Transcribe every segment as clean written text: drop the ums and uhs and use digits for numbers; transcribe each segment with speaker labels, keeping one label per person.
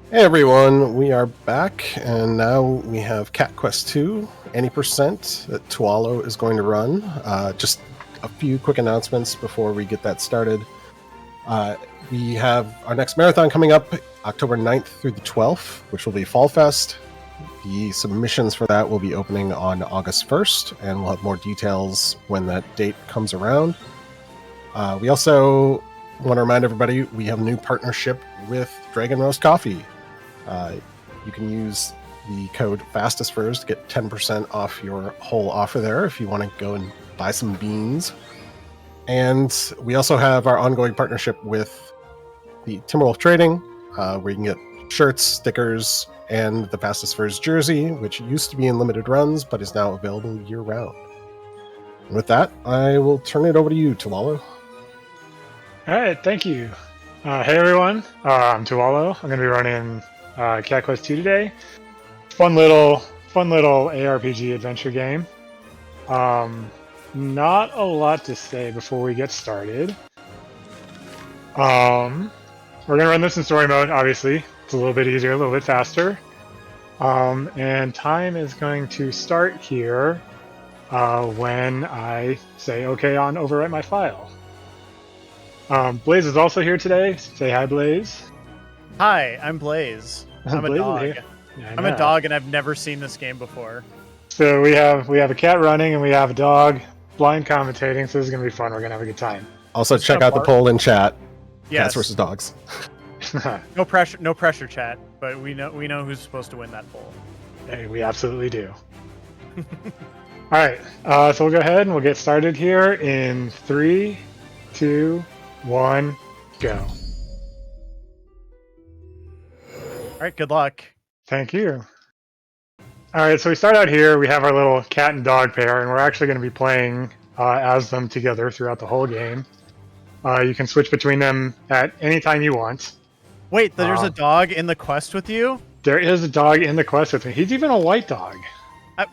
Speaker 1: Hey everyone, we are back, and now we have Cat Quest 2, any percent that Tuaolo is going to run. Just a few quick announcements before we get that started. We have our next marathon coming up October 9th through the 12th, which will be Fall Fest. The submissions for that will be opening on August 1st, and we'll have more details when that date comes around. We also want to remind everybody we have a new partnership with Dragon Roast Coffee. You can use the code FASTESTFIRST to get 10% off your whole offer there if you want to go and buy some beans. And we also have our ongoing partnership with the Timberwolf Trading, where you can get shirts, stickers, and the Fastest Furs jersey, which used to be in limited runs, but is now available year-round. And with that, I will turn it over to you, Tuaolo.
Speaker 2: All right, thank you. Hey everyone, I'm Tuaolo. I'm going to be running Cat Quest 2 today. Fun little ARPG adventure game. Not a lot to say before we get started. We're going to run this in story mode, obviously. It's a little bit easier, a little bit faster. And time is going to start here when I say okay on overwrite my file. Blaze is also here today. Say hi, Blaze.
Speaker 3: Hi, I'm Blaze. I'm a
Speaker 2: Blaze is
Speaker 3: dog.
Speaker 2: here. Yeah,
Speaker 3: I'm a dog, and I've never seen this game before.
Speaker 2: So we have a cat running, and we have a dog blind commentating. So this is gonna be fun. We're gonna have a good time.
Speaker 1: Also, check out the poll in chat.
Speaker 3: Yes.
Speaker 1: Cats versus dogs.
Speaker 3: No pressure, chat. But we know who's supposed to win that poll.
Speaker 2: Hey, we absolutely do. All right, so we'll go ahead and we'll get started here in 3, 2, 1, go.
Speaker 3: All right, good luck.
Speaker 2: Thank you. All right, so we start out here. We have our little cat and dog pair, and we're actually going to be playing as them together throughout the whole game. You can switch between them at any time you want.
Speaker 3: Wait, there's a dog in the quest with you?
Speaker 2: There is a dog in the quest with me. He's even a white dog.
Speaker 3: I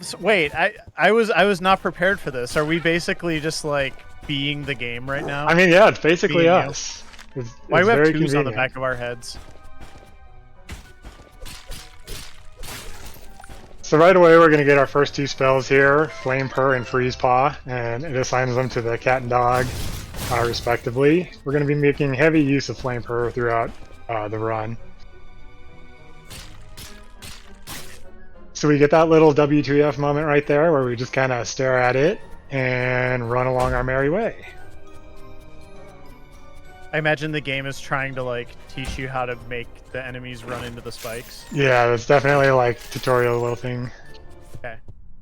Speaker 3: was not prepared for this. Are we basically just like being the game right now?
Speaker 2: I mean, yeah, it's basically us.
Speaker 3: Why do we have twos
Speaker 2: convenient
Speaker 3: on the back of our heads?
Speaker 2: So right away we're going to get our first two spells here, Flame Purr and Freeze Paw, and it assigns them to the cat and dog respectively. We're going to be making heavy use of Flame Purr throughout the run. So we get that little WTF moment right there where we just kind of stare at it and run along our merry way.
Speaker 3: I imagine the game is trying to like teach you how to make the enemies run into the spikes.
Speaker 2: Yeah, it's definitely like tutorial little thing.
Speaker 3: Okay.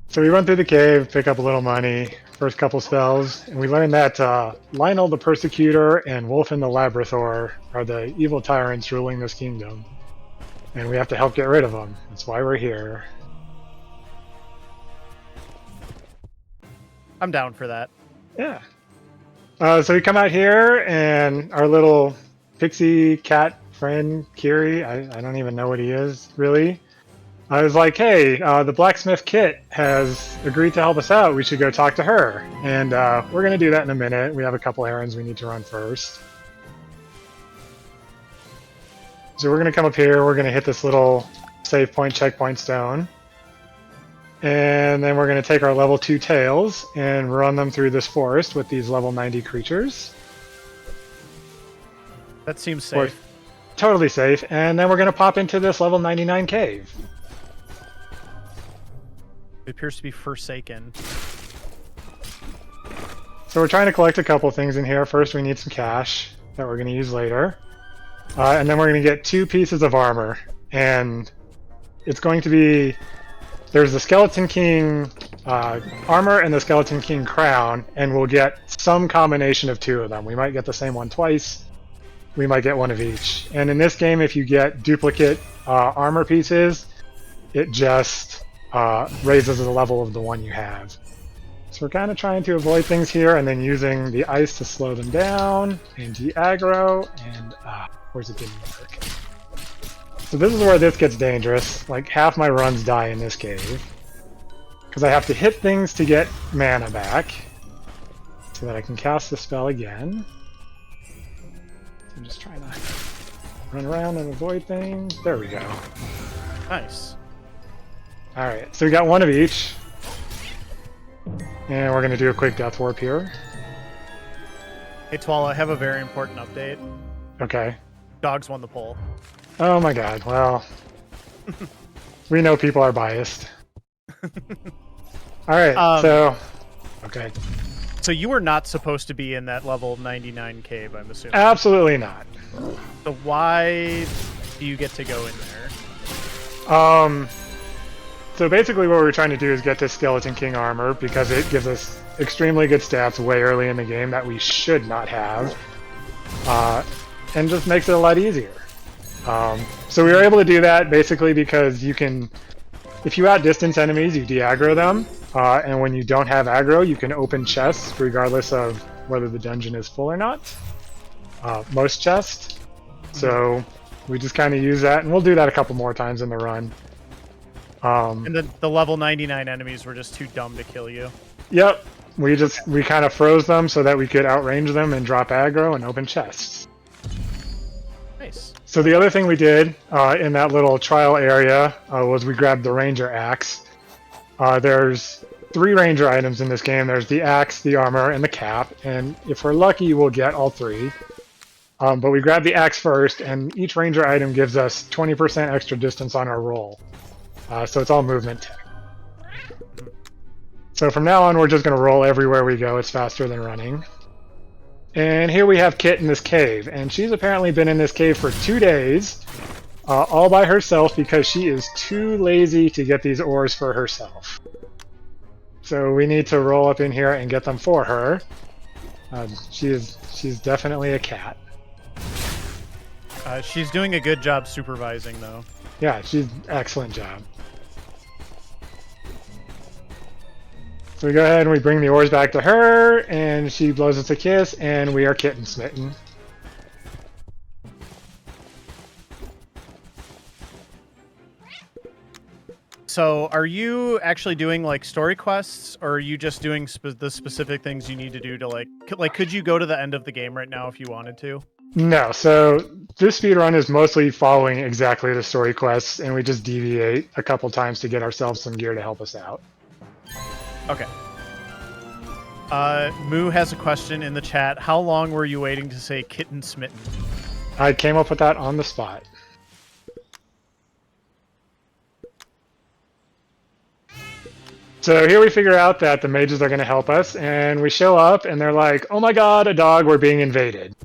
Speaker 2: So we run through the cave, pick up a little money, first couple spells, and we learn that Lionel the Persecutor and Wolfen the Labrathor are the evil tyrants ruling this kingdom. And we have to help get rid of them. That's why we're here.
Speaker 3: I'm down for that.
Speaker 2: Yeah. So we come out here, and our little pixie cat friend, Kiri, I don't even know what he is, really. I was like, hey, the blacksmith Kit has agreed to help us out. We should go talk to her. And we're going to do that in a minute. We have a couple errands we need to run first. So we're going to come up here. We're going to hit this little save point, checkpoint stone. And then we're going to take our level 2 tails and run them through this forest with these level 90 creatures.
Speaker 3: That seems safe.
Speaker 2: Totally safe. And then we're going to pop into this level 99 cave.
Speaker 3: It appears to be Forsaken.
Speaker 2: So we're trying to collect a couple things in here. First, we need some cash that we're going to use later. And then we're going to get 2 pieces of armor. And it's going to be... There's the Skeleton King armor and the Skeleton King crown, and we'll get some combination of 2 of them. We might get the same one twice. We might get one of each. And in this game, if you get duplicate armor pieces, it just raises the level of the one you have. So we're kind of trying to avoid things here, and then using the ice to slow them down, and de-aggro, and of course it didn't work. So this is where this gets dangerous. Like, half my runs die in this cave. Because I have to hit things to get mana back. So that I can cast the spell again. I'm just trying to Run around and avoid things. There we go.
Speaker 3: Nice.
Speaker 2: Alright, so we got one of each. And we're going to do a quick death warp here.
Speaker 3: Hey, Tuaolo, I have a very important update.
Speaker 2: Okay.
Speaker 3: Dogs won the poll.
Speaker 2: Oh my god, well... we know people are biased. Alright, so... Okay.
Speaker 3: So you were not supposed to be in that level 99 cave, I'm assuming.
Speaker 2: Absolutely not.
Speaker 3: So why do you get to go in there?
Speaker 2: So basically what we're trying to do is get this Skeleton King armor because it gives us extremely good stats way early in the game that we should not have. And just makes it a lot easier. So we were able to do that basically because you can, if you outdistance enemies, you de-aggro them. And when you don't have aggro, you can open chests regardless of whether the dungeon is full or not. Most chests. So we just kind of use that, and we'll do that a couple more times in the run.
Speaker 3: And the level 99 enemies were just too dumb to kill you.
Speaker 2: Yep. We kind of froze them so that we could outrange them and drop aggro and open chests.
Speaker 3: Nice.
Speaker 2: So the other thing we did in that little trial area was we grabbed the ranger axe. There's 3 ranger items in this game. There's the axe, the armor, and the cap. And if we're lucky, we'll get all 3. But we grabbed the axe first, and each ranger item gives us 20% extra distance on our roll. So it's all movement tech. So from now on, we're just going to roll everywhere we go. It's faster than running. And here we have Kit in this cave. And she's apparently been in this cave for 2 days, all by herself because she is too lazy to get these ores for herself. So we need to roll up in here and get them for her. She's definitely a cat.
Speaker 3: She's doing a good job supervising, though.
Speaker 2: Yeah, she's excellent job. So we go ahead and we bring the ores back to her, and she blows us a kiss, and we are kitten smitten.
Speaker 3: So are you actually doing like story quests, or are you just doing the specific things you need to do to like could you go to the end of the game right now if you wanted to?
Speaker 2: No, so this speedrun is mostly following exactly the story quests, and we just deviate a couple times to get ourselves some gear to help us out.
Speaker 3: Okay. Moo has a question in the chat. How long were you waiting to say kitten smitten?
Speaker 2: I came up with that on the spot. So here we figure out that the mages are going to help us, and we show up, and they're like, oh my god, a dog, we're being invaded.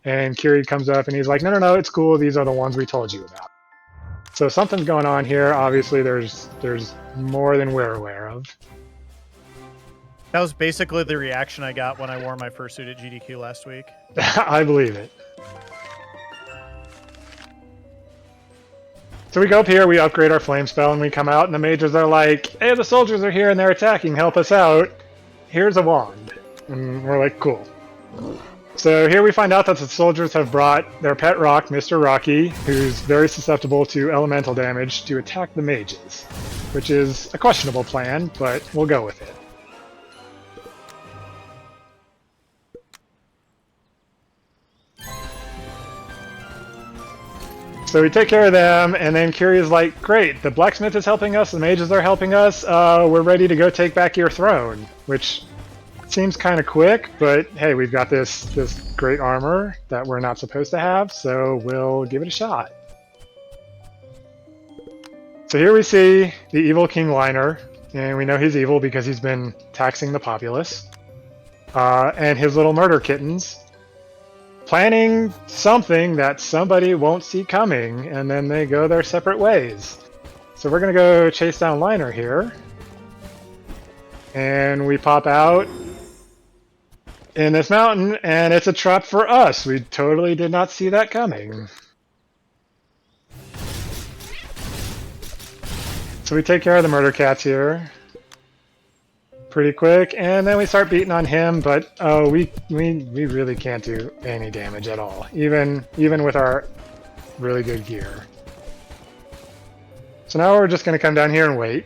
Speaker 2: And Kiri comes up, and he's like, no, it's cool, these are the ones we told you about. So something's going on here. Obviously, there's more than we're aware of.
Speaker 3: That was basically the reaction I got when I wore my fursuit at GDQ last week.
Speaker 2: I believe it. So we go up here, we upgrade our flame spell, and we come out, and the mages are like, hey, the soldiers are here and they're attacking, help us out. Here's a wand. And we're like, cool. So here we find out that the soldiers have brought their pet rock, Mr. Rocky, who's very susceptible to elemental damage, to attack the mages, which is a questionable plan, but we'll go with it. So we take care of them, and then Kiri's like, great, the blacksmith is helping us, the mages are helping us, we're ready to go take back your throne, which seems kind of quick, but hey, we've got this great armor that we're not supposed to have, so we'll give it a shot. So here we see the evil King Liner, and we know he's evil because he's been taxing the populace, and his little murder kittens, planning something that somebody won't see coming, and then they go their separate ways. So we're going to go chase down Liner here. And we pop out in this mountain, and it's a trap for us. We totally did not see that coming. So we take care of the murder cats here pretty quick, and then we start beating on him, but we really can't do any damage at all, even with our really good gear. So now we're just going to come down here and wait.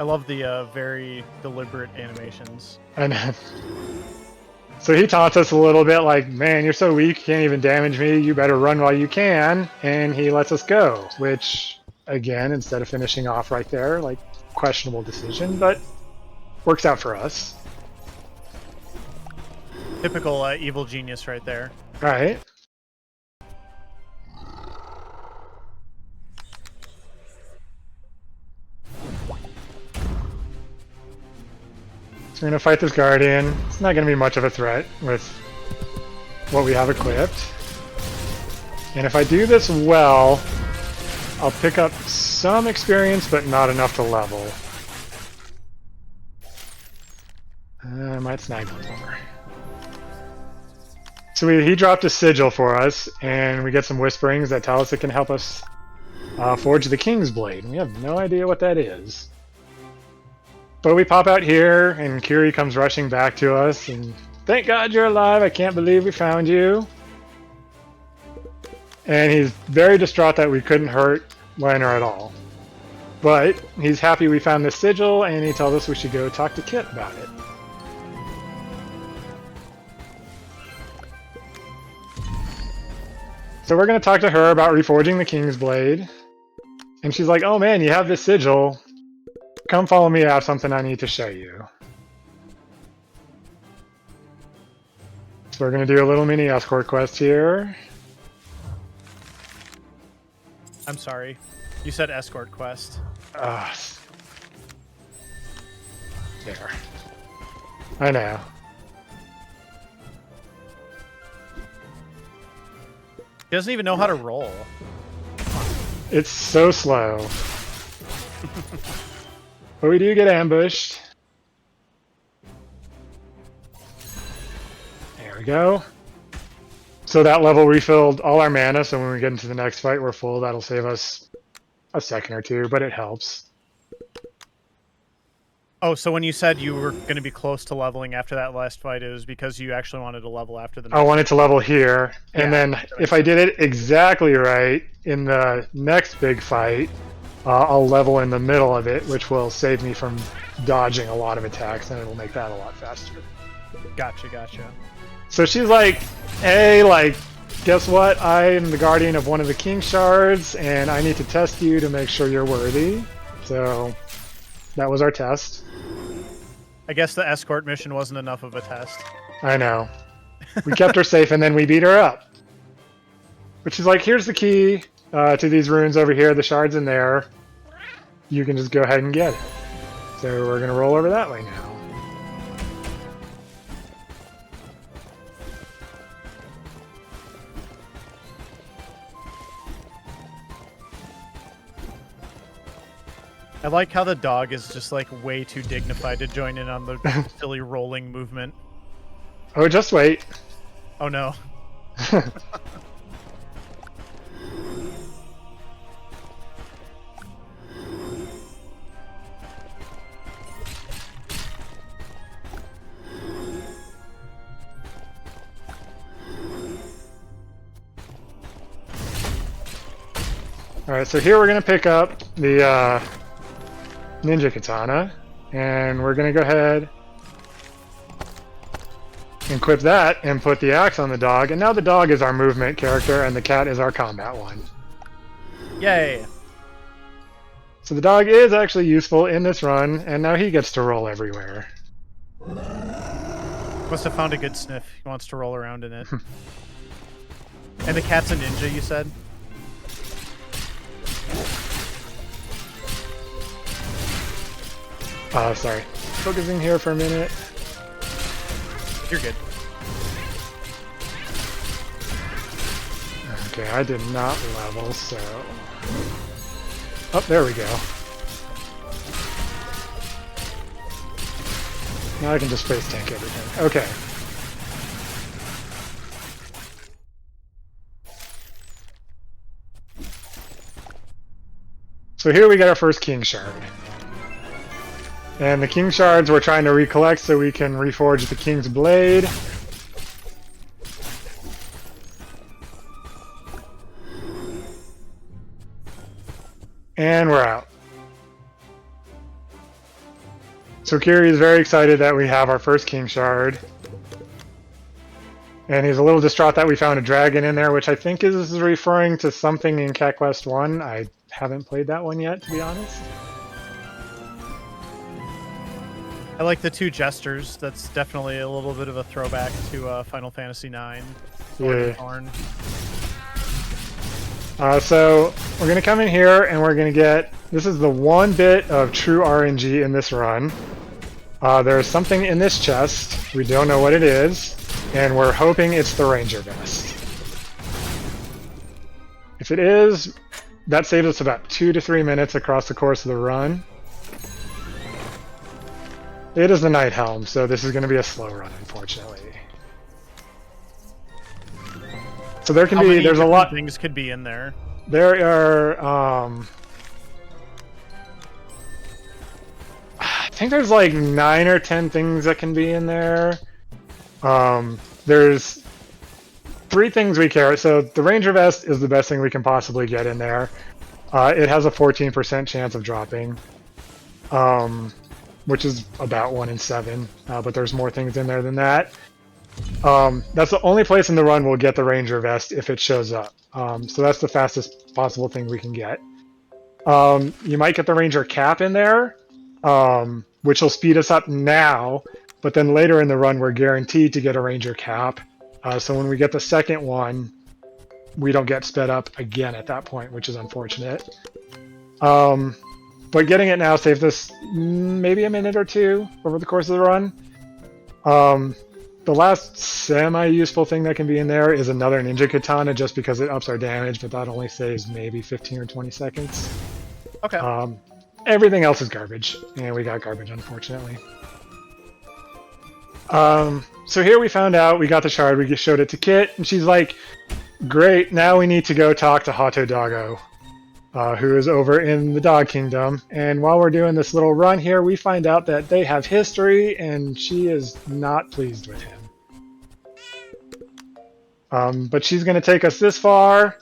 Speaker 3: I love the very deliberate animations.
Speaker 2: And so he taunts us a little bit like, man, you're so weak, you can't even damage me, you better run while you can. And he lets us go, which, again, instead of finishing off right there, like, questionable decision, but works out for us.
Speaker 3: Typical evil genius right there.
Speaker 2: Right. So we're going to fight this Guardian. It's not going to be much of a threat with what we have equipped. And if I do this well, I'll pick up some experience, but not enough to level. I might snag one more. So he dropped a sigil for us, and we get some whisperings that tell us it can help us forge the King's Blade. We have no idea what that is. But we pop out here, and Kiri comes rushing back to us, and thank God you're alive, I can't believe we found you. And he's very distraught that we couldn't hurt Liner at all. But he's happy we found this sigil, and he tells us we should go talk to Kit about it. So we're going to talk to her about reforging the King's Blade. And she's like, oh man, you have this sigil. Come follow me, I have something I need to show you. So we're going to do a little mini escort quest here.
Speaker 3: I'm sorry. You said escort quest.
Speaker 2: There. I know.
Speaker 3: He doesn't even know how to roll.
Speaker 2: It's so slow. But we do get ambushed. There we go. So that level refilled all our mana, so when we get into the next fight, we're full. That'll save us a second or two, but it helps.
Speaker 3: Oh, so when you said you were going to be close to leveling after that last fight, it was because you actually wanted to level after the next
Speaker 2: I wanted to level here, and
Speaker 3: Yeah,
Speaker 2: then if I did it exactly right in the next big fight, I'll level in the middle of it, which will save me from dodging a lot of attacks, and it'll make that a lot faster.
Speaker 3: Gotcha, gotcha.
Speaker 2: So she's like, hey, like, guess what? I am the guardian of one of the king shards, and I need to test you to make sure you're worthy. So that was our test.
Speaker 3: I guess the escort mission wasn't enough of a test.
Speaker 2: I know. We kept her safe, and then we beat her up. But she's like, here's the key to these runes over here. The shard's in there. You can just go ahead and get it. So we're going to roll over that way now.
Speaker 3: I like how the dog is just like way too dignified to join in on the silly rolling movement.
Speaker 2: Oh, just wait.
Speaker 3: Oh no.
Speaker 2: Alright, so here we're going to pick up the ninja katana, and we're going to go ahead and equip that and put the axe on the dog, and now the dog is our movement character and the cat is our combat one.
Speaker 3: Yay.
Speaker 2: So the dog is actually useful in this run, and now he gets to roll everywhere.
Speaker 3: Must have found a good sniff. He wants to roll around in it. And the cat's a ninja, you said?
Speaker 2: Sorry. Focusing here for a minute.
Speaker 3: You're good.
Speaker 2: Okay, I did not level, so... Oh, there we go. Now I can just face tank everything. Okay. So here we get our first King Shard. And the King Shards we're trying to recollect so we can reforge the King's Blade. And we're out. So Kiri is very excited that we have our first King Shard. And he's a little distraught that we found a dragon in there, which I think is referring to something in Cat Quest 1. I haven't played that one yet, to be honest.
Speaker 3: I like the two jesters. That's definitely a little bit of a throwback to Final Fantasy IX.
Speaker 2: Yeah.
Speaker 3: Thorn.
Speaker 2: So we're going to come in here and we're going to get... This is the one bit of true RNG in this run. There's something in this chest. We don't know what it is. And we're hoping it's the Ranger Vest. If it is, that saves us about 2 to 3 minutes across the course of the run. It is the Night Helm, so this is going to be a slow run, unfortunately. So there can
Speaker 3: How
Speaker 2: be,
Speaker 3: many
Speaker 2: there's a lot.
Speaker 3: things could be in there.
Speaker 2: There are, I think there's like 9 or 10 things that can be in there. There's 3 things we care. So the Ranger Vest is the best thing we can possibly get in there. It has a 14% chance of dropping, which is about 1 in 7. But there's more things in there than that. That's the only place in the run we'll get the Ranger Vest if it shows up. So that's the fastest possible thing we can get. You might get the Ranger Cap in there, which will speed us up now. But then later in the run, we're guaranteed to get a Ranger Cap. So when we get the second one, we don't get sped up again at that point, which is unfortunate. But getting it now saves us maybe a minute or 2 over the course of the run. The last semi-useful thing that can be in there is another Ninja Katana, just because it ups our damage, but that only saves maybe 15 or 20 seconds.
Speaker 3: Okay.
Speaker 2: Everything else is garbage, and we got garbage, unfortunately. So here we found out, we got the shard, we just showed it to Kit, and she's like, great, now we need to go talk to Hato Doggo, who is over in the Dog Kingdom. And while we're doing this little run here, we find out that they have history, and she is not pleased with him. But she's going to take us this far,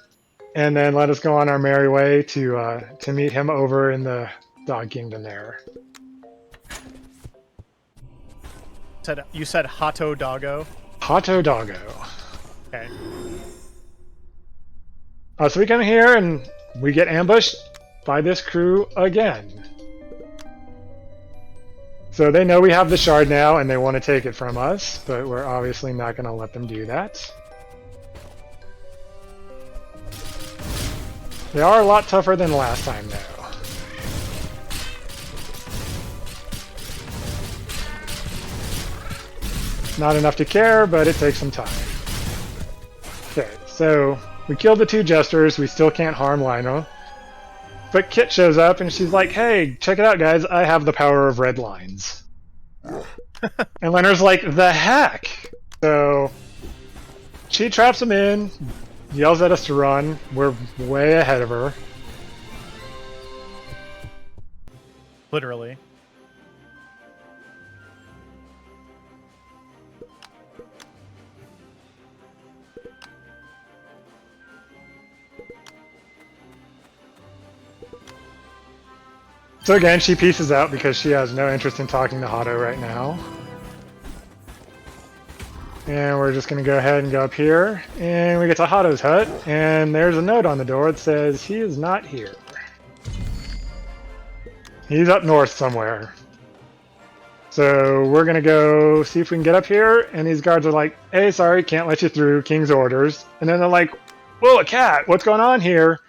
Speaker 2: and then let us go on our merry way to meet him over in the Dog Kingdom there.
Speaker 3: You said Hato Doggo?
Speaker 2: Hato Doggo.
Speaker 3: Okay.
Speaker 2: So we come here and we get ambushed by this crew again. So they know we have the shard now and they want to take it from us, but we're obviously not going to let them do that. They are a lot tougher than last time though. Not enough to care, but it takes some time. Okay, so we killed the 2 jesters. We still can't harm Lino. But Kit shows up and she's like, hey, check it out, guys. I have the power of red lines. And Leonard's like, the heck? So she traps him in, yells at us to run. We're way ahead of her.
Speaker 3: Literally.
Speaker 2: So again, she pieces out because she has no interest in talking to Hato right now. And we're just going to go ahead and go up here. And we get to Hato's hut. And there's a note on the door that says he is not here. He's up north somewhere. So we're going to go see if we can get up here. And these guards are like, hey, sorry, can't let you through. King's orders. And then they're like, whoa, a cat. What's going on here?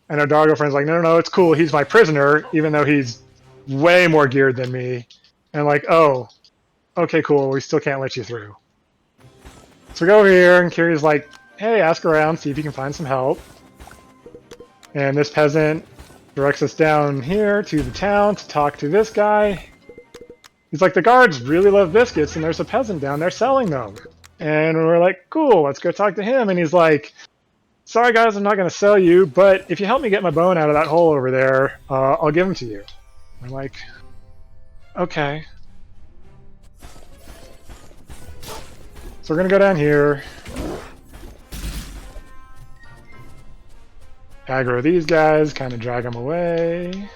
Speaker 2: And our doggo friend's like, no, it's cool. He's my prisoner, even though he's way more geared than me. And like, oh, okay, cool. We still can't let you through. So we go over here, and Kiri's like, hey, ask around, see if you can find some help. And this peasant directs us down here to the town to talk to this guy. He's like, the guards really love biscuits, and there's a peasant down there selling them. And we're like, cool, let's go talk to him. And he's like, sorry guys, I'm not going to sell you, but if you help me get my bone out of that hole over there, I'll give them to you. I'm like, okay. So we're going to go down here. Aggro these guys, kind of drag them away.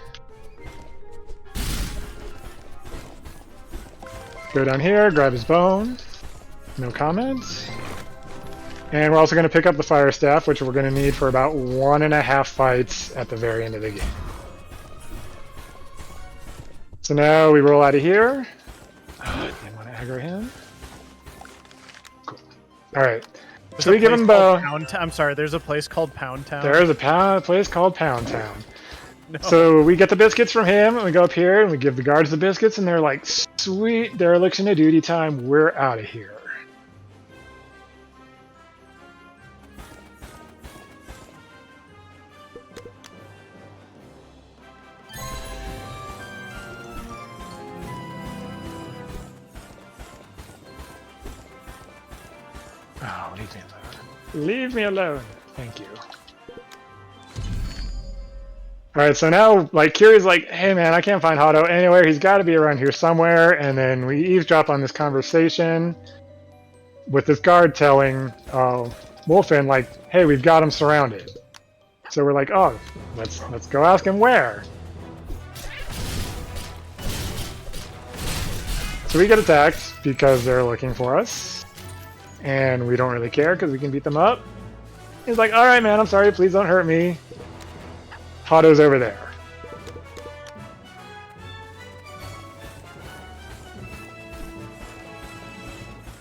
Speaker 2: Go down here, grab his bone. No comments. And we're also going to pick up the fire staff, which we're going to need for about 1.5 fights at the very end of the game. So now we roll out of here. Didn't want to aggro him. Cool. All right. So we give him bow.
Speaker 3: I'm sorry. There's a place called Pound Town.
Speaker 2: There is a place called Pound Town.
Speaker 3: No.
Speaker 2: So we get the biscuits from him, and we go up here, and we give the guards the biscuits, and they're like, "Sweet, dereliction of duty time. We're out of here." Oh, leave me alone. Leave me alone. Thank you. Alright, so now, like, Kiri's like, hey man, I can't find Hado anywhere. He's got to be around here somewhere. And then we eavesdrop on this conversation with this guard telling Wolfen, like, hey, we've got him surrounded. So we're like, oh, let's go ask him where. So we get attacked because they're looking for us. And we don't really care because we can beat them up. He's like, alright man, I'm sorry, please don't hurt me. Hado's over there.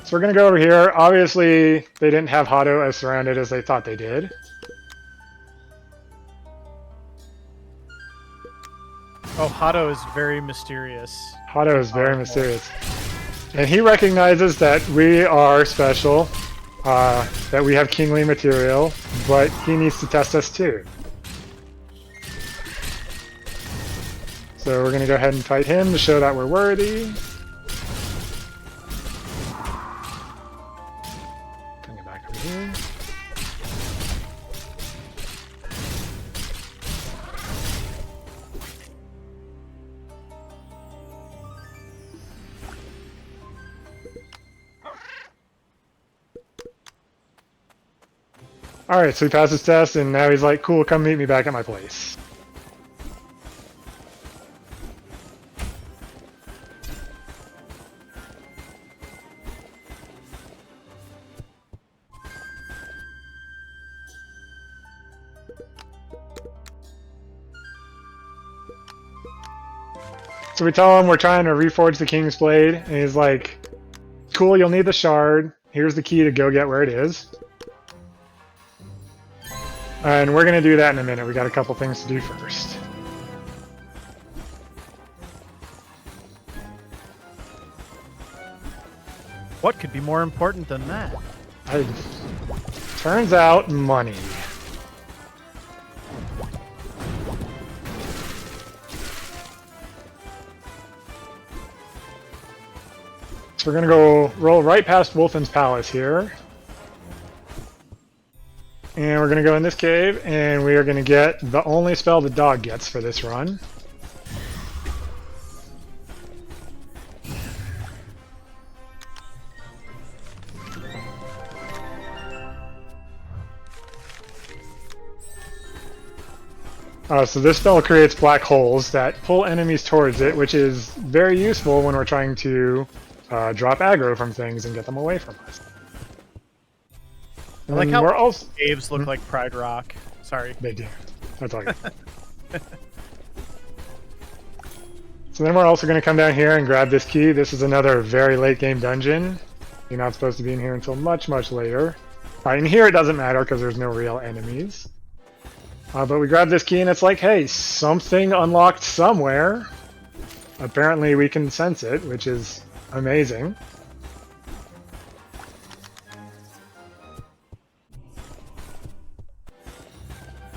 Speaker 2: So we're going to go over here. Obviously, they didn't have Hado as surrounded as they thought they did.
Speaker 3: Oh, Hado is very mysterious.
Speaker 2: Hado is very mysterious. And he recognizes that we are special, that we have kingly material, but he needs to test us too. So we're going to go ahead and fight him to show that we're worthy. Bring it back over here. Alright, so he passed his test, and now he's like, cool, come meet me back at my place. So we tell him we're trying to reforge the King's Blade, and he's like, cool, you'll need the shard. Here's the key to go get where it is. And we're going to do that in a minute. We got a couple things to do first.
Speaker 3: What could be more important than that?
Speaker 2: Turns out, money. So we're going to go roll right past Wolfen's Palace here. And we're going to go in this cave, and we are going to get the only spell the dog gets for this run. So this spell creates black holes that pull enemies towards it, which is very useful when we're trying to drop aggro from things and get them away from us.
Speaker 3: I like how caves look like Pride Rock. Sorry.
Speaker 2: They do. That's all good. So then we're also going to come down here and grab this key. This is another very late game dungeon. You're not supposed to be in here until much, much later. In here it doesn't matter because there's no real enemies. But we grab this key and it's like, hey, something unlocked somewhere. Apparently we can sense it, which is amazing.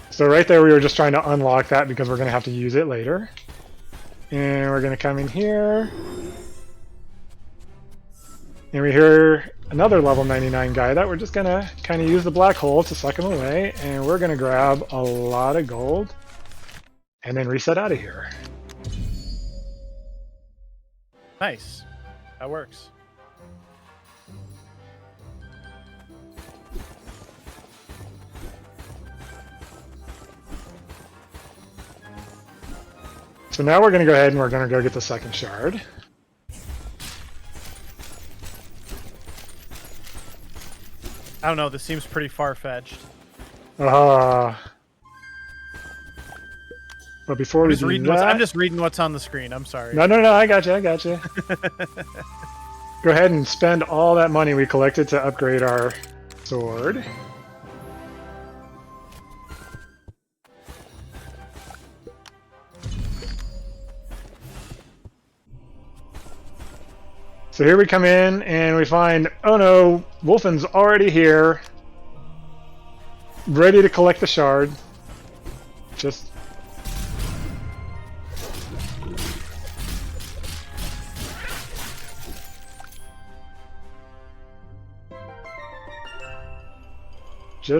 Speaker 2: So right there we were just trying to unlock that because we're going to have to use it later. And we're going to come in here. And we hear another level 99 guy that we're just going to kind of use the black hole to suck him away. And we're going to grab a lot of gold and then reset out of here.
Speaker 3: Nice. That works.
Speaker 2: So now we're going to go ahead and we're going to go get the second shard.
Speaker 3: I don't know. This seems pretty far-fetched.
Speaker 2: But before we do that...
Speaker 3: I'm just reading what's on the screen. I'm sorry.
Speaker 2: No, I got you. Go ahead and spend all that money we collected to upgrade our sword. So here we come in and we find, oh no, Wolfen's already here, ready to collect the shard. Just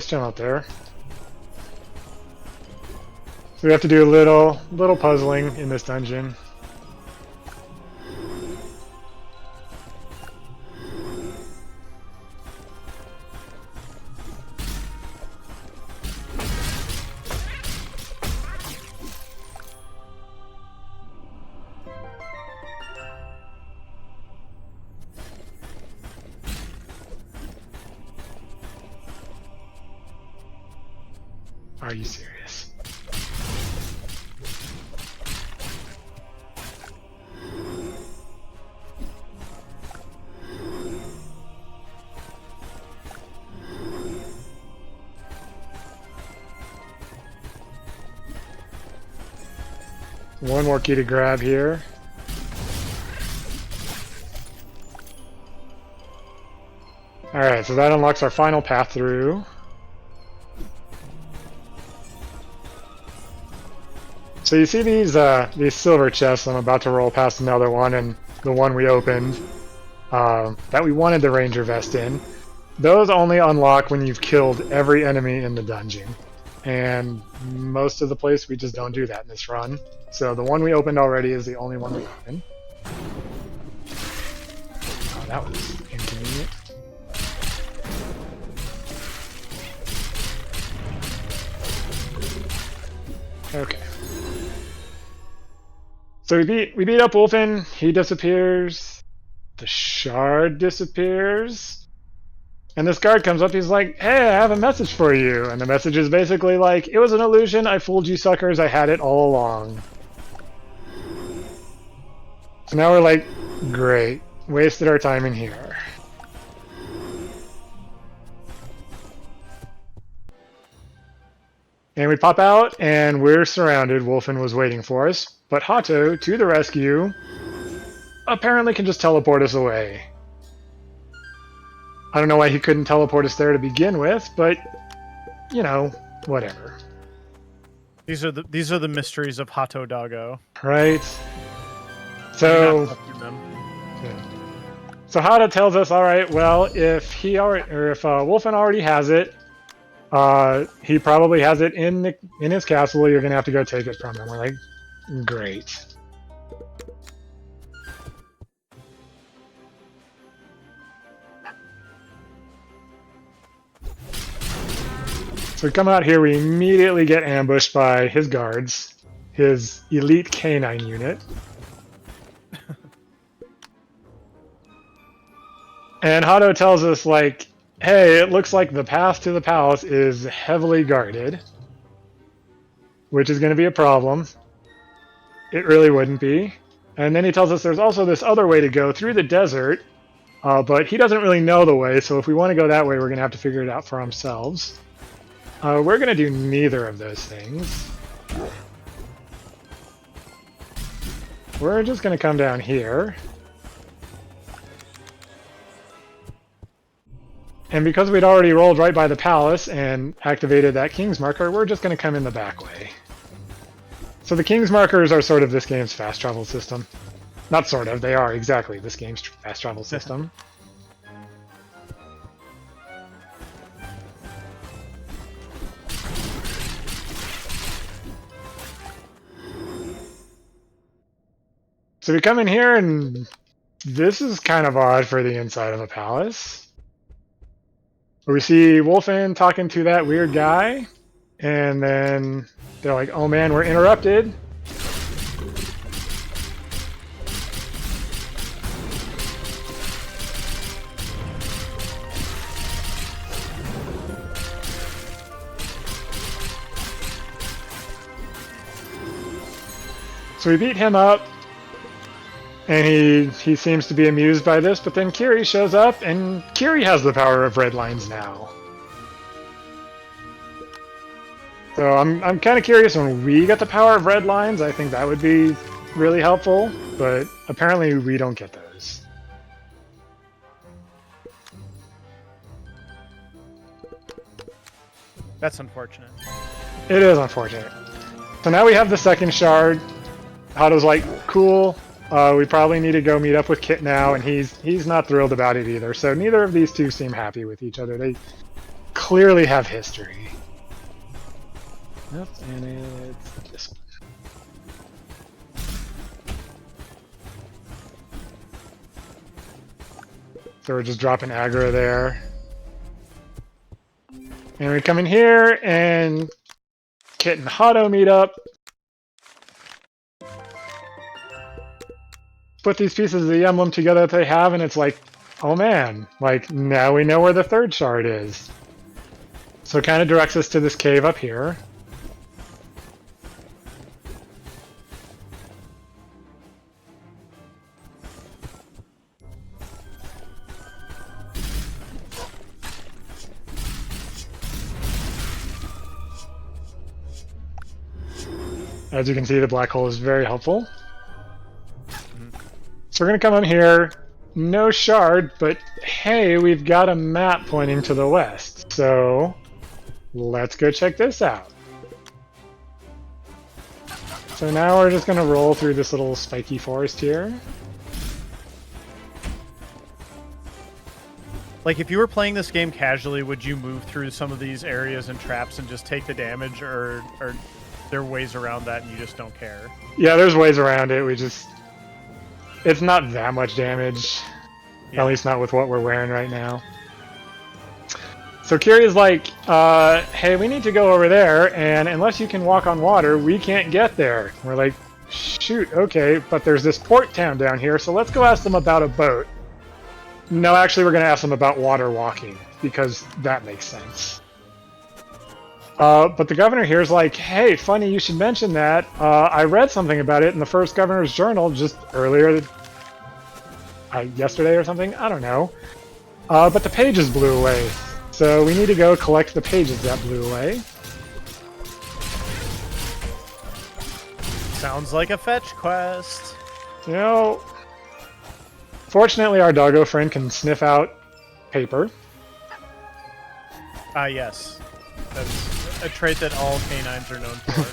Speaker 2: chill out there. So we have to do a little puzzling in this dungeon. Are you serious? One more key to grab here. Alright, so that unlocks our final path through. So you see these silver chests. I'm about to roll past another one, and the one we opened that we wanted the ranger vest in. Those only unlock when you've killed every enemy in the dungeon, and most of the place we just don't do that in this run. So the one we opened already is the only one we opened. Oh, that was inconvenient. Okay. So we beat up Wolfen, he disappears, the shard disappears, and this guard comes up, he's like, hey, I have a message for you, and the message is basically like, it was an illusion, I fooled you suckers, I had it all along. So now we're like, great, wasted our time in here. And we pop out, and we're surrounded. Wolfen was waiting for us. But Hato, to the rescue, apparently can just teleport us away. I don't know why he couldn't teleport us there to begin with, but, you know, whatever.
Speaker 3: These are the mysteries of Hato Doggo.
Speaker 2: Right? So... yeah. So Hato tells us, alright, well, if Wolfen already has it, he probably has it in his castle. You're gonna have to go take it from him. We're like, great. So we come out here, we immediately get ambushed by his guards, his elite canine unit. And Hato tells us, like, hey, it looks like the path to the palace is heavily guarded, which is going to be a problem. It really wouldn't be. And then he tells us there's also this other way to go through the desert, but he doesn't really know the way, so if we want to go that way, we're going to have to figure it out for ourselves. We're going to do neither of those things. We're just going to come down here. And because we'd already rolled right by the palace and activated that King's Marker, we're just going to come in the back way. So the King's Markers are sort of this game's fast travel system. Not sort of, they are exactly this game's fast travel system. So we come in here, and this is kind of odd for the inside of a palace. We see Wolfen talking to that weird guy, and then they're like, oh man, we're interrupted. So we beat him up, and he seems to be amused by this, but then Kiri shows up, and Kiri has the power of red lines now. So I'm kind of curious when we get the power of red lines. I think that would be really helpful, but apparently we don't get those.
Speaker 3: That's unfortunate.
Speaker 2: It is unfortunate. So now we have the second shard. Hato's like, cool. We probably need to go meet up with Kit now, and he's not thrilled about it either. So neither of these two seem happy with each other. They clearly have history. Yep, and it's this one. So we're just dropping aggro there. And we come in here, and Kit and Hato meet up. Put these pieces of the emblem together that they have, and it's like, oh man, like now we know where the third shard is. So it kind of directs us to this cave up here. As you can see, the black hole is very helpful. So we're going to come on here. No shard, but hey, we've got a map pointing to the west. So let's go check this out. So now we're just going to roll through this little spiky forest here.
Speaker 3: Like, if you were playing this game casually, would you move through some of these areas and traps and just take the damage, or there are ways around that and you just don't care?
Speaker 2: Yeah, there's ways around it. It's not that much damage.
Speaker 3: Yeah.
Speaker 2: At least not with what we're wearing right now. So Kiri's like, hey, we need to go over there, and unless you can walk on water, we can't get there. We're like, shoot, okay, but there's this port town down here, so let's go ask them about a boat. No, actually, we're going to ask them about water walking, because that makes sense. But the governor here is like, hey, funny you should mention that. I read something about it in the first governor's journal just earlier, yesterday or something. I don't know. But the pages blew away. So we need to go collect the pages that blew away.
Speaker 3: Sounds like a fetch quest.
Speaker 2: You know, fortunately our doggo friend can sniff out paper.
Speaker 3: Yes. That's a trait that all canines are known for.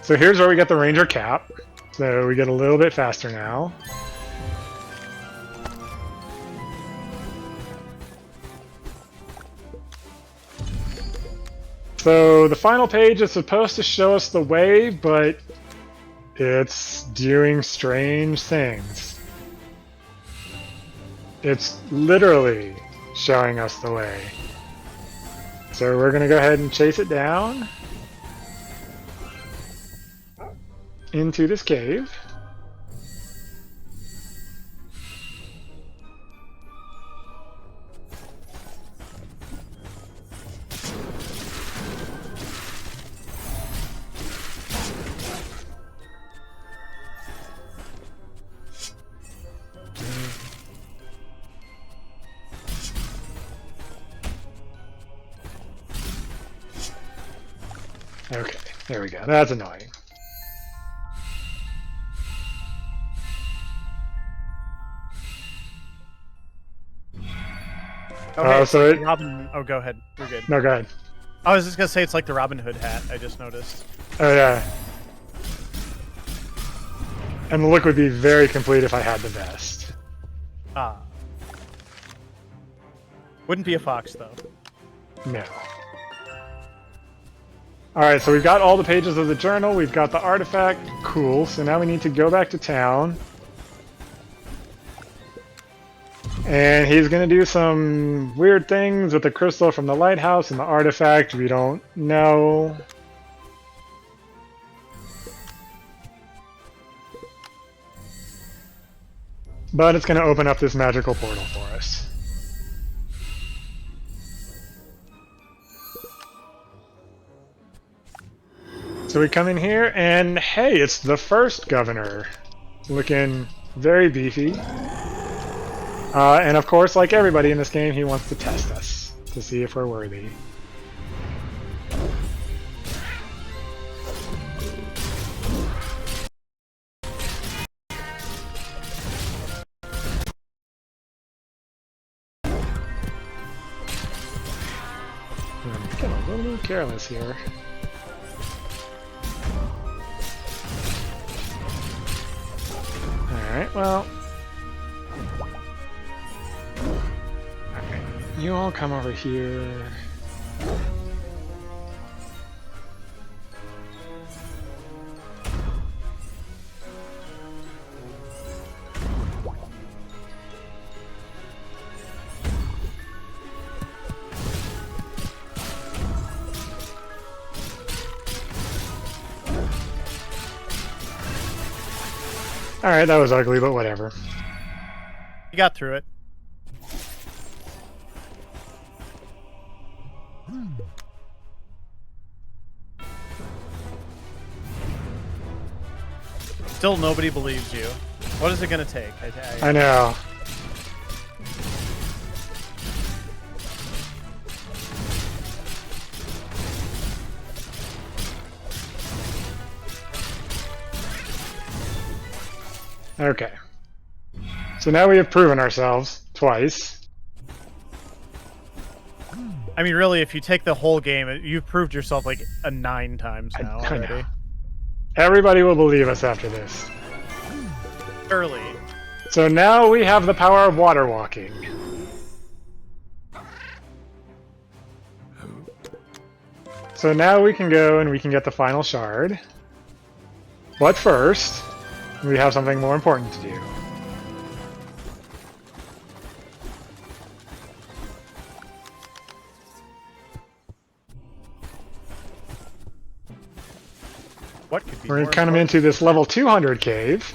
Speaker 2: So here's where we get the ranger cap. So we get a little bit faster now. So the final page is supposed to show us the way, but it's doing strange things. It's literally showing us the way. So we're going to go ahead and chase it down into this cave. Okay, there we go. That's annoying.
Speaker 3: Okay,
Speaker 2: so it-
Speaker 3: Robin. Oh, go ahead. You're good.
Speaker 2: No, go ahead.
Speaker 3: I was just gonna say it's like the Robin Hood hat. I just noticed.
Speaker 2: Oh, yeah. And the look would be very complete if I had the vest.
Speaker 3: Ah. Wouldn't be a fox though.
Speaker 2: No. Alright, so we've got all the pages of the journal, we've got the artifact. Cool, so now we need to go back to town. And he's going to do some weird things with the crystal from the lighthouse and the artifact. We don't know. but it's going to open up this magical portal for us. So we come in here, and hey, it's the first governor. Looking very beefy. And of course, like everybody in this game, he wants to test us to see if we're worthy. I'm getting a little careless here. Alright, well. Alright, you all come over here. Alright, that was ugly, but whatever.
Speaker 3: You got through it. Still nobody believes you. What is it going to take?
Speaker 2: I know. Okay. So now we have proven ourselves twice.
Speaker 3: I mean, really, if you take the whole game, you've proved yourself like 9 times now
Speaker 2: I
Speaker 3: already.
Speaker 2: know. Everybody will believe us after this.
Speaker 3: Early.
Speaker 2: So now we have the power of water walking. So now we can go and we can get the final shard. But first, we have something more important to do.
Speaker 3: What could be
Speaker 2: We're
Speaker 3: more
Speaker 2: going to come
Speaker 3: important?
Speaker 2: into this level 200 cave.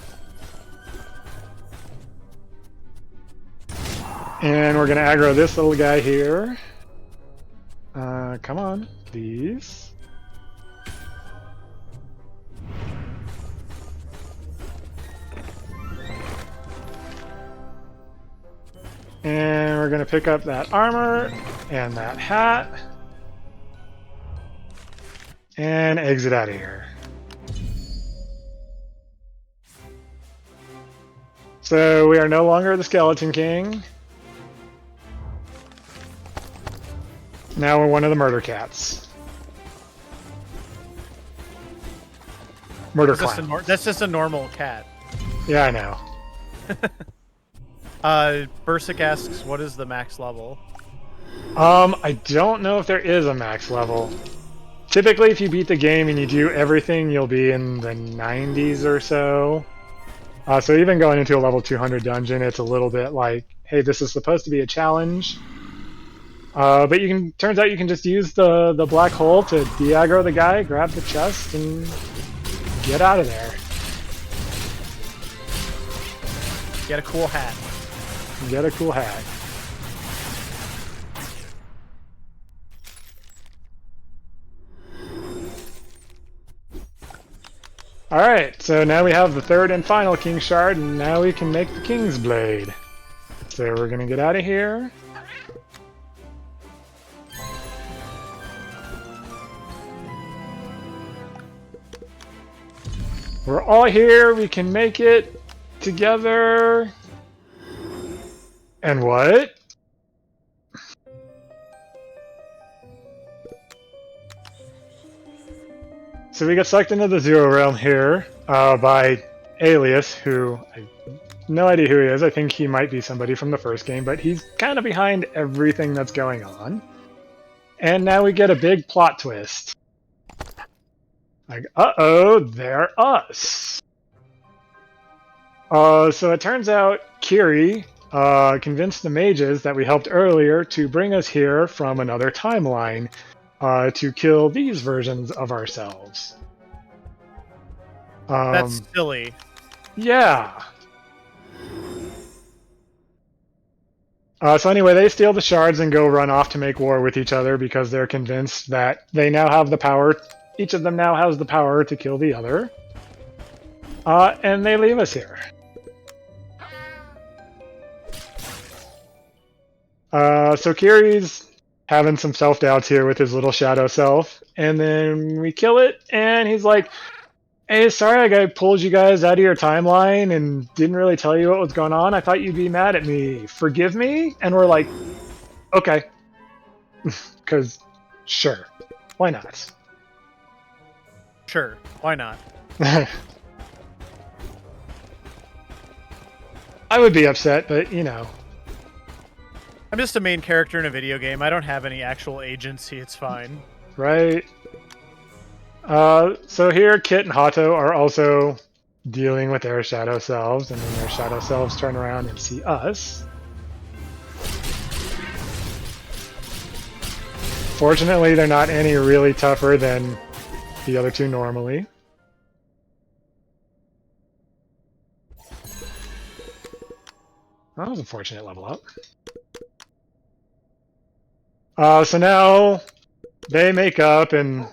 Speaker 2: And we're going to aggro this little guy here. Come on, please. And we're going to pick up that armor and that hat. And exit out of here. So we are no longer the Skeleton King. Now we're one of the murder cats. Murder clown.
Speaker 3: That's just a normal cat.
Speaker 2: Yeah, I know.
Speaker 3: Bursic asks, what is the max level?
Speaker 2: I don't know if there is a max level. Typically, if you beat the game and you do everything, you'll be in the 90s or so. So even going into a level 200 dungeon, it's a little bit like, hey, this is supposed to be a challenge. But you can, turns out you can just use the black hole to de-aggro the guy, grab the chest, and get out of there.
Speaker 3: Get a cool hat.
Speaker 2: Get a cool hat. Alright, so now we have the third and final King Shard, and now we can make the King's Blade. So we're gonna get out of here. We're all here, we can make it together. And what? So we get sucked into the Zero Realm here by Alias, who I have no idea who he is. I think he might be somebody from the first game, but he's kind of behind everything that's going on. And now we get a big plot twist. Like, uh-oh, they're us. So it turns out Kiri convinced the mages that we helped earlier to bring us here from another timeline to kill these versions of ourselves.
Speaker 3: That's silly.
Speaker 2: Yeah. So anyway, they steal the shards and go run off to make war with each other because they're convinced that they now have the power. Each of them now has the power to kill the other. And they leave us here. So Kiri's having some self-doubts here with his little shadow self. And then we kill it, and he's like, hey, sorry I pulled you guys out of your timeline and didn't really tell you what was going on. I thought you'd be mad at me. Forgive me? And we're like, okay. Because, sure. Why not?
Speaker 3: Sure, why not?
Speaker 2: I would be upset, but, you know.
Speaker 3: I'm just a main character in a video game. I don't have any actual agency. It's fine.
Speaker 2: Right. So here, Kit and Hato are also dealing with their shadow selves, and then their shadow selves turn around and see us. Fortunately, they're not any really tougher than the other two normally. That was a fortunate level up. So now they make up and,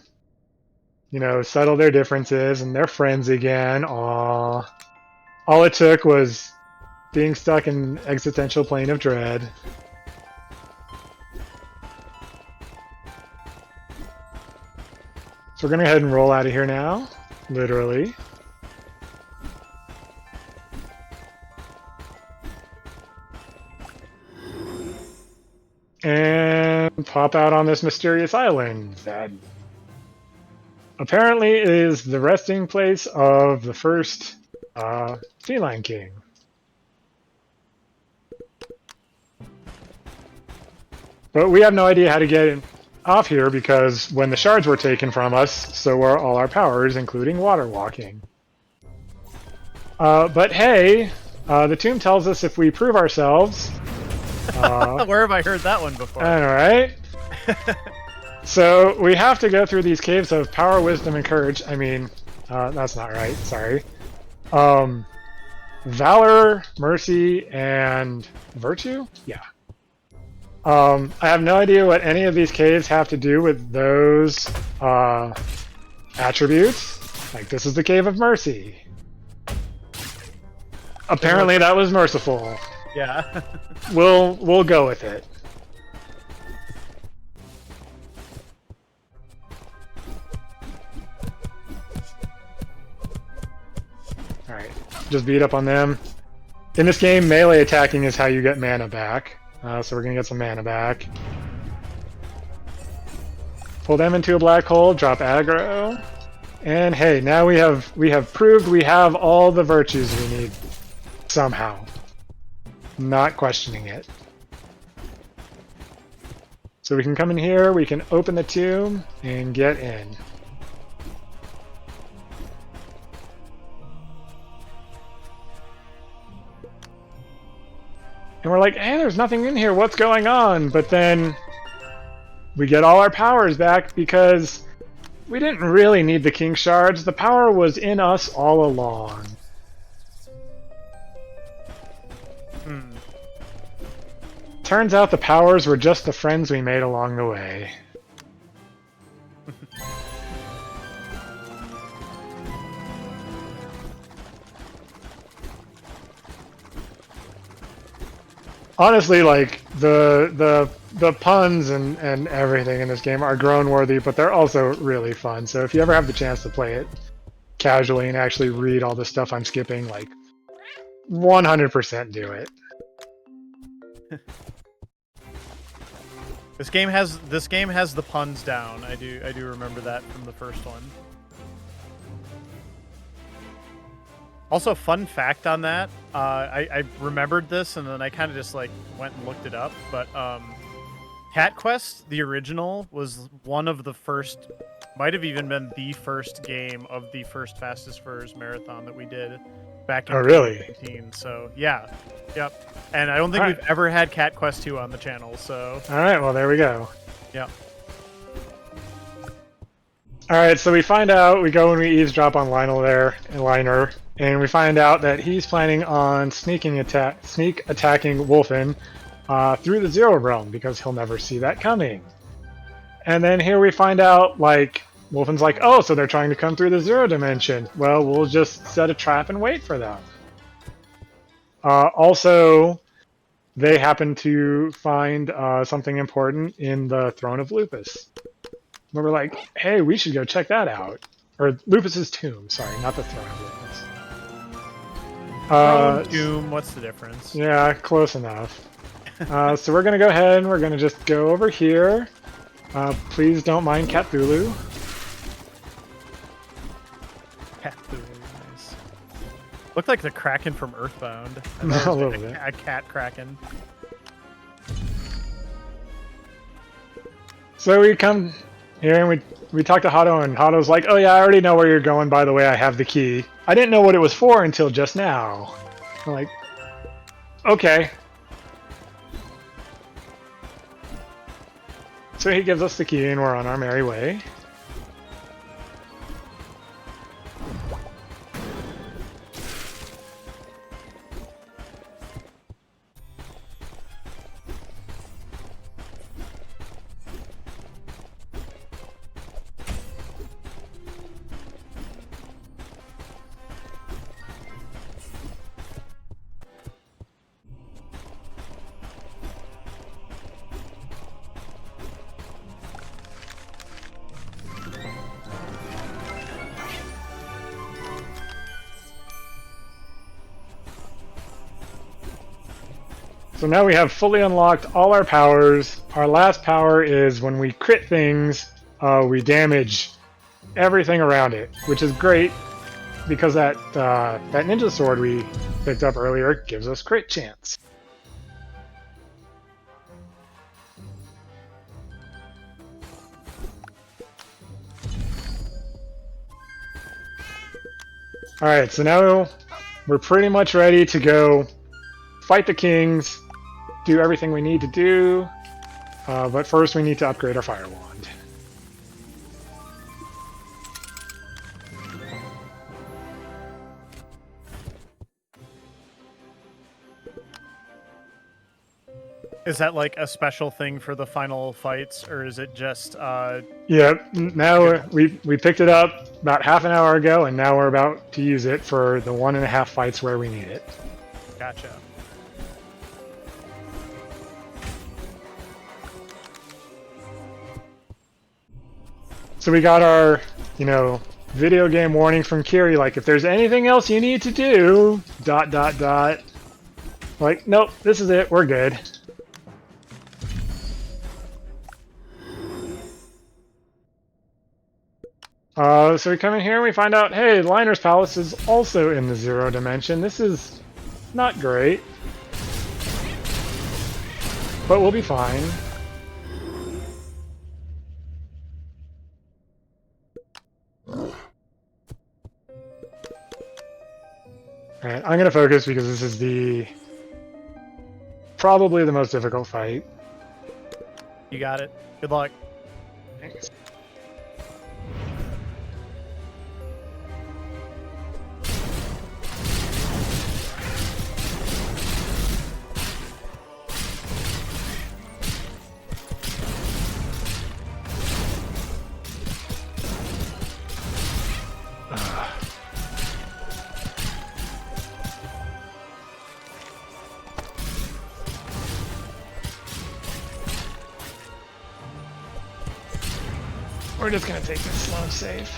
Speaker 2: you know, settle their differences, and they're friends again. Aww. All it took was being stuck in existential plane of dread. So we're gonna go ahead and roll out of here now, literally. And pop out on this mysterious island that apparently is the resting place of the first feline king. But we have no idea how to get off here because when the shards were taken from us, so were all our powers, including water walking. But hey, the tomb tells us if we prove ourselves...
Speaker 3: Where have I heard that one before?
Speaker 2: All right. So we have to go through these caves of power, wisdom, and courage. I mean, that's not right. Sorry. Valor, mercy, and virtue? Yeah. I have no idea what any of these caves have to do with those attributes. Like, this is the Cave of Mercy. Apparently that was merciful.
Speaker 3: Yeah.
Speaker 2: We'll go with it. Alright, just beat up on them. In this game, melee attacking is how you get mana back. So we're gonna get some mana back. Pull them into a black hole, drop aggro. And hey, now we have proved we have all the virtues we need. Somehow. Not questioning it. So we can come in here, we can open the tomb, and get in. And we're like, hey, there's nothing in here, what's going on? But then we get all our powers back because we didn't really need the King Shards. The power was in us all along. Turns out the powers were just the friends we made along the way. Honestly, like, the puns and everything in this game are groan worthy, but they're also really fun. So if you ever have the chance to play it casually and actually read all the stuff I'm skipping, like, 100% do it.
Speaker 3: This game has the puns down. I do remember that from the first one. Also, fun fact on that, I remembered this and then I kind of just like went and looked it up. But Cat Quest, the original, was one of the first, might have even been the first game of the first Fastest Furs marathon that we did back in 2019. So yeah, yep. And I don't think we've ever had Cat Quest 2 on the channel. So
Speaker 2: all right, well there we go.
Speaker 3: Yeah.
Speaker 2: All right, so we find out, we go and we eavesdrop on Liner, and we find out that he's planning on sneak attacking Wolfen through the Zero Realm because he'll never see that coming. And then here we find out, like, Wolfen's like, oh, so they're trying to come through the Zero Dimension. Well, we'll just set a trap and wait for them. Also, they happen to find something important in the Throne of Lupus. We're like, hey, we should go check that out. Or Lupus's tomb, sorry, not the Throne of Lupus.
Speaker 3: Doom, what's the difference?
Speaker 2: Yeah, close enough. So we're going to go ahead and we're going to just go over here. Please don't mind Cthulhu.
Speaker 3: Cthulhu, nice. Looked like the Kraken from Earthbound.
Speaker 2: A little bit.
Speaker 3: A cat Kraken.
Speaker 2: So we come here and we talk to Hato, and Hato's like, oh yeah, I already know where you're going, by the way, I have the key. I didn't know what it was for until just now. I'm like, okay. So he gives us the key and we're on our merry way. So now we have fully unlocked all our powers. Our last power is when we crit things, we damage everything around it, which is great because that ninja sword we picked up earlier gives us crit chance. Alright, so now we're pretty much ready to go fight the kings, do everything we need to do, but first we need to upgrade our fire wand.
Speaker 3: Is that like a special thing for the final fights, or is it just
Speaker 2: Yeah, now we picked it up about half an hour ago, and now we're about to use it for the 1.5 fights where we need it.
Speaker 3: Gotcha.
Speaker 2: So we got our, video game warning from Kiri, like, if there's anything else you need to do, ... Like, nope, this is it, we're good. So we come in here and we find out, hey, Liner's Palace is also in the Zero Dimension. This is not great, but we'll be fine. Alright, I'm going to focus because this is probably the most difficult fight.
Speaker 3: You got it. Good luck.
Speaker 2: Thanks. We're just gonna take this slow save.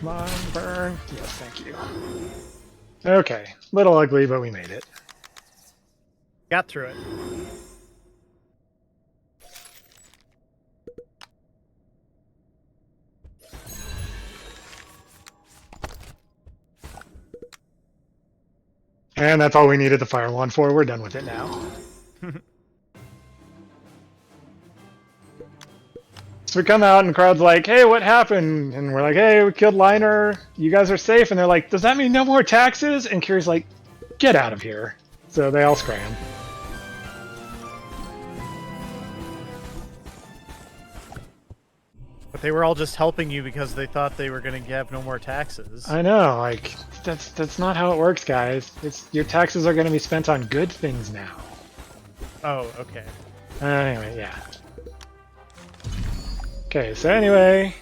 Speaker 2: Come on, burn. Yes, thank you. Okay, little ugly, but we made it.
Speaker 3: Got through it.
Speaker 2: And that's all we needed the fire wand for. We're done with it now. So we come out and the crowd's like, hey, what happened? And we're like, hey, we killed Liner. You guys are safe. And they're like, does that mean no more taxes? And Kiri's like, get out of here. So they all scram.
Speaker 3: But they were all just helping you because they thought they were going to have no more taxes.
Speaker 2: I know, like, that's not how it works, guys. Your taxes are going to be spent on good things now.
Speaker 3: Oh, okay.
Speaker 2: Anyway, yeah. Okay, so anyway,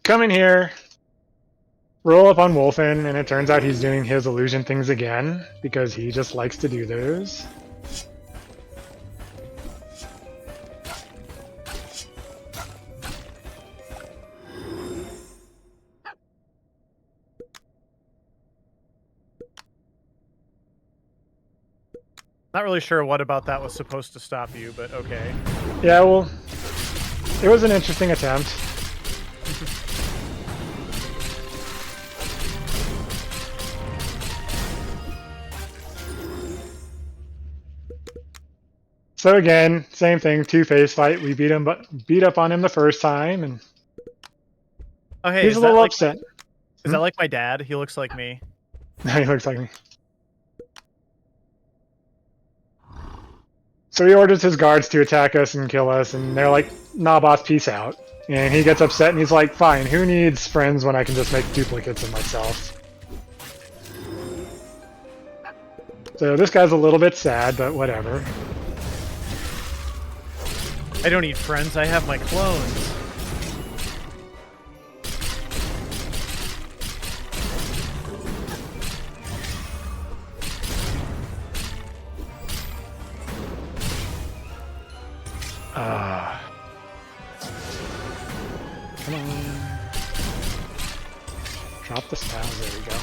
Speaker 2: come in here, roll up on Wolfen, and it turns out he's doing his illusion things again, because he just likes to do those.
Speaker 3: Not really sure what about that was supposed to stop you, but okay.
Speaker 2: Yeah, well, it was an interesting attempt. So again, same thing, two-face fight. We beat up on him the first time, and
Speaker 3: Okay,
Speaker 2: he's a little upset.
Speaker 3: Is that like my dad? He looks like me.
Speaker 2: He looks like me. So he orders his guards to attack us and kill us, and they're like, nah, boss, peace out. And he gets upset, and he's like, fine, who needs friends when I can just make duplicates of myself? So this guy's a little bit sad, but whatever.
Speaker 3: I don't need friends, I have my clones.
Speaker 2: Come on. Drop the spells, there we go.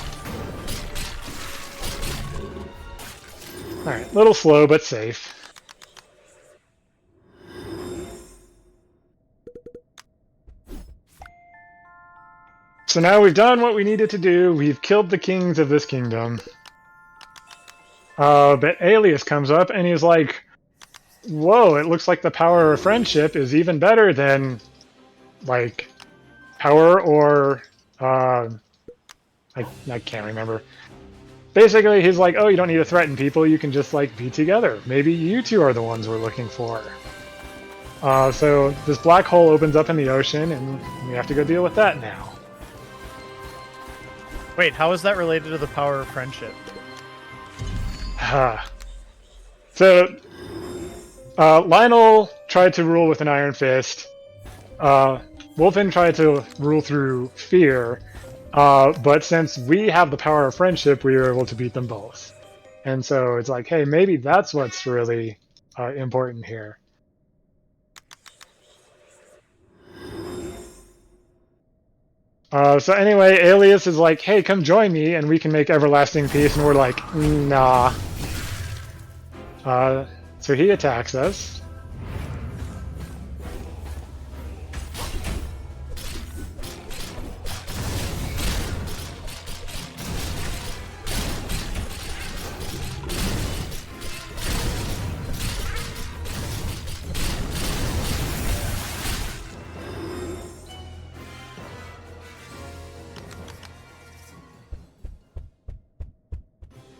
Speaker 2: Alright, little slow, but safe. So now we've done what we needed to do. We've killed the kings of this kingdom. But Alias comes up and he's like, whoa, it looks like the power of friendship is even better than, like, power or, I can't remember. Basically, he's like, oh, you don't need to threaten people, you can just, like, be together. Maybe you two are the ones we're looking for. So this black hole opens up in the ocean, and we have to go deal with that now.
Speaker 3: Wait, how is that related to the power of friendship?
Speaker 2: So, Lionel tried to rule with an iron fist. Wolfen tried to rule through fear. But since we have the power of friendship, we were able to beat them both. And so it's like, hey, maybe that's what's really important here. So anyway, Alias is like, hey, come join me and we can make everlasting peace. And we're like, nah. So he attacks us.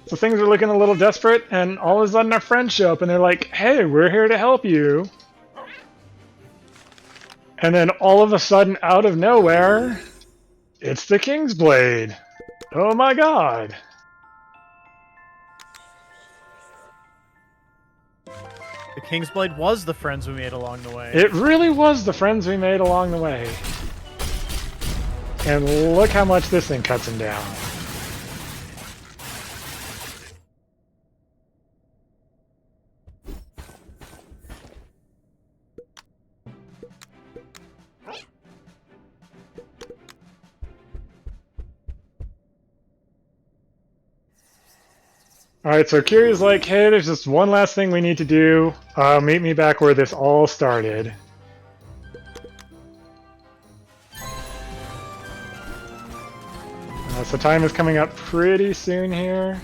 Speaker 2: So things are looking a little desperate, and all of a sudden our friends show up, and they're like, hey, we're here to help you. And then all of a sudden, out of nowhere, it's the King's Blade. Oh my god.
Speaker 3: The King's Blade was the friends we made along the way.
Speaker 2: It really was the friends we made along the way. And look how much this thing cuts him down. All right, so Kiri's like, hey, there's just one last thing we need to do. Meet me back where this all started. So time is coming up pretty soon here.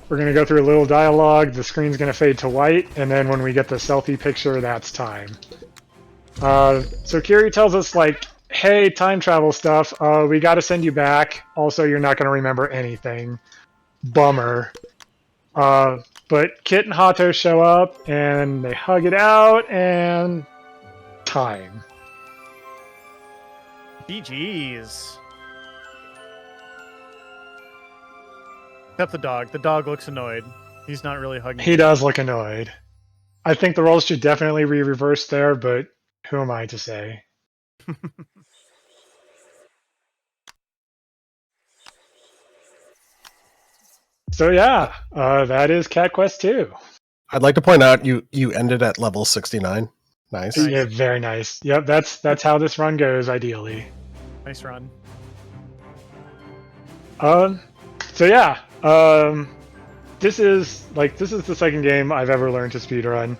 Speaker 2: We're going to go through a little dialogue. The screen's going to fade to white, and then when we get the selfie picture, that's time. So Kiri tells us, like, hey, time travel stuff, we got to send you back. Also, you're not going to remember anything. Bummer. But Kit and Hato show up, and they hug it out, and time.
Speaker 3: GG's. Except the dog. The dog looks annoyed. He's not really hugging.
Speaker 2: He does look annoyed. I think the roles should definitely be reversed there, but who am I to say? So yeah, that is Cat Quest 2.
Speaker 1: I'd like to point out you ended at level 69. Nice.
Speaker 2: Yeah, very nice. Yep, that's how this run goes ideally.
Speaker 3: Nice run.
Speaker 2: So yeah, this is the second game I've ever learned to speedrun.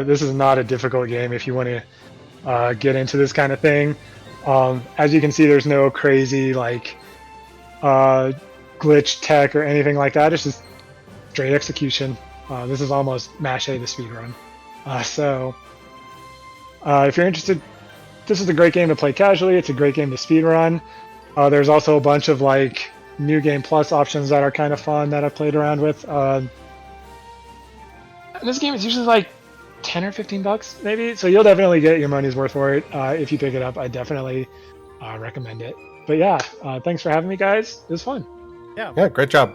Speaker 2: This is not a difficult game if you want to get into this kind of thing. As you can see, there's no crazy like glitch tech or anything like that. It's just straight execution. This is almost mash A the speedrun. If you're interested, this is a great game to play casually. It's a great game to speedrun. There's also a bunch of like New Game Plus options that are kind of fun that I've played around with. This game is usually like 10 or 15 bucks maybe, so you'll definitely get your money's worth for it if you pick it up. I definitely recommend it. But yeah, thanks for having me, guys. It was fun.
Speaker 1: Yeah, great job.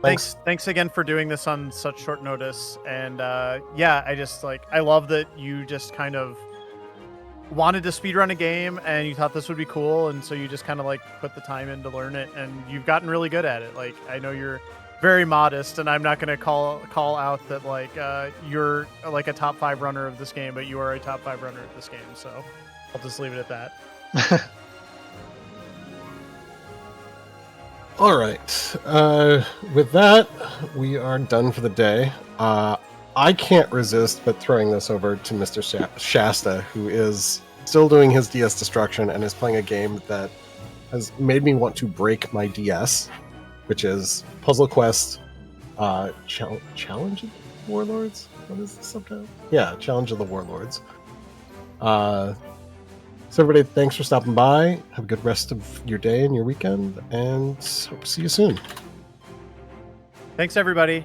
Speaker 3: Thanks again for doing this on such short notice. And yeah, I love that you just kind of wanted to speedrun a game and you thought this would be cool, and so you just kind of like put the time in to learn it, and you've gotten really good at it. Like, I know you're very modest, and I'm not going to call out that like you're like a top 5 runner of this game, but you are a top 5 runner of this game, so I'll just leave it at that.
Speaker 1: All right. With that, we are done for the day. I can't resist but throwing this over to Mr. Shasta, who is still doing his DS destruction and is playing a game that has made me want to break my DS, which is Puzzle Quest Challenge of the Warlords? What is the subtitle? Yeah, Challenge of the Warlords. So everybody, thanks for stopping by. Have a good rest of your day and your weekend, and hope to see you soon.
Speaker 3: Thanks, everybody.